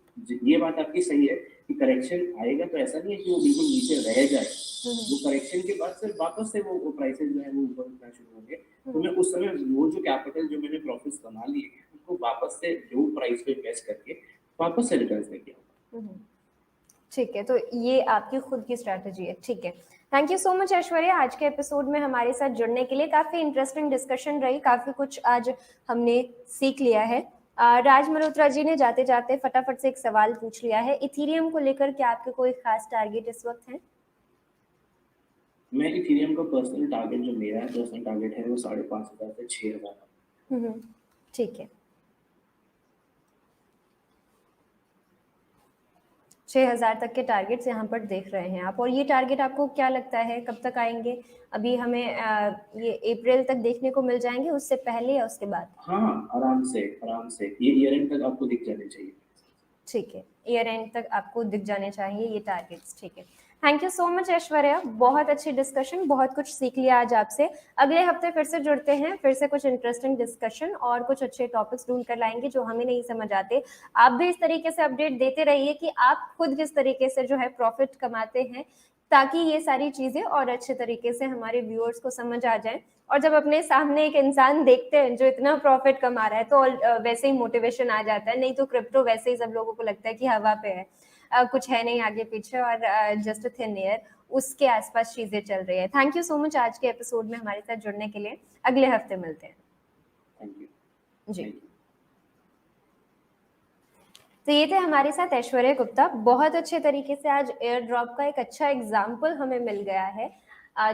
ये बात आपकी सही है कि करेक्शन आएगा तो ऐसा नहीं है कि वो बिल्कुल नीचे रह जाए, वो करेक्शन के बाद फिर वापस से वो प्राइसेस जो है वो ऊपर उठना शुरू होंगे। तो मैं उस समय वो जो कैपिटल जो मैंने प्रॉफिट्स कमा लिए हैं उनको वापस से जो प्राइस पे इन्वेस्ट करके वापस से रिटर्न्स लेके आऊंगा।
ठीक है, तो ये आपकी खुद की स्ट्रैटेजी है। ठीक है, thank you so much Aishwarya आज के एपिसोड में हमारे साथ जुड़ने के लिए। काफी इंटरेस्टिंग डिस्कशन रही, काफी कुछ आज हमने सीख लिया है। राज मल्होत्रा जी ने जाते जाते फटाफट से एक सवाल पूछ लिया है, इथीरियम को लेकर क्या आपके कोई खास टारगेट इस वक्त है?
मैं इथीरियम का पर्सनल टारगेट जो मेरा है, पर्सनल टारगेट है वो 5,500 से 6,000।
ठीक है, 6,000 तक के टारगेट्स यहाँ पर देख रहे हैं आप, और ये टारगेट आपको क्या लगता है कब तक आएंगे? अभी हमें ये अप्रैल तक देखने को मिल जाएंगे, उससे पहले या उसके बाद?
हाँ, आराम से ये ईयर एंड तक आपको दिख जाने चाहिए।
ठीक है, ईयर एंड तक आपको दिख जाने चाहिए ये टारगेट्स। ठीक है, thank you so much Aishwarya, बहुत अच्छी डिस्कशन, बहुत कुछ सीख लिया आज आपसे। अगले हफ्ते फिर से जुड़ते हैं, फिर से कुछ इंटरेस्टिंग डिस्कशन और कुछ अच्छे टॉपिक्स ढूंढ कर लाएंगे जो हमें नहीं समझ आते। आप भी इस तरीके से अपडेट देते रहिए कि आप खुद किस तरीके से जो है प्रॉफिट कमाते हैं, ताकि ये सारी चीजें और अच्छे तरीके से हमारे व्यूअर्स को समझ आ जाए। और जब अपने सामने एक इंसान देखते हैं जो इतना प्रॉफिट कमा रहा है, तो वैसे ही मोटिवेशन आ जाता है। नहीं तो क्रिप्टो वैसे ही सब लोगों को लगता है कि हवा पे है, कुछ है नहीं आगे पीछे, और जस्ट अ थिन एयर, उसके आसपास चीजें चल रही है। थैंक यू सो मच आज के एपिसोड में हमारे साथ जुड़ने के लिए। अगले हफ्ते मिलते हैं।
थैंक यू
जी। तो ये थे हमारे साथ ऐश्वर्या गुप्ता। बहुत अच्छे तरीके से आज एयर ड्रॉप का एक अच्छा एग्जाम्पल हमें मिल गया है।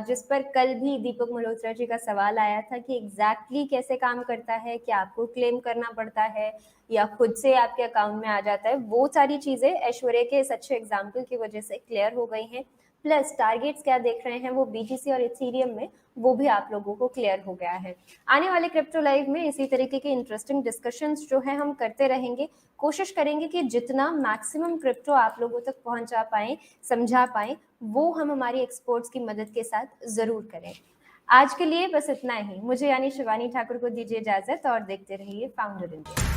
जिस पर कल भी दीपक मल्होत्रा जी का सवाल आया था कि एग्जैक्टली कैसे काम करता है, क्या आपको क्लेम करना पड़ता है या खुद से आपके अकाउंट में आ जाता है। वो सारी चीजें ऐश्वर्या के इस अच्छे एग्जाम्पल की वजह से क्लियर हो गई हैं। प्लस टारगेट्स क्या देख रहे हैं वो बीटीसी और इथेरियम में, वो भी आप लोगों को क्लियर हो गया है। आने वाले क्रिप्टो लाइव में इसी तरीके के इंटरेस्टिंग डिस्कशंस जो है हम करते रहेंगे। कोशिश करेंगे कि जितना मैक्सिमम क्रिप्टो आप लोगों तक पहुंचा पाएं, समझा पाएं, वो हम हमारी एक्सपर्ट्स की मदद के साथ जरूर करें। आज के लिए बस इतना ही। मुझे यानी शिवानी ठाकुर को दीजिए इजाजत और देखते रहिए फाउंडर इंडिया।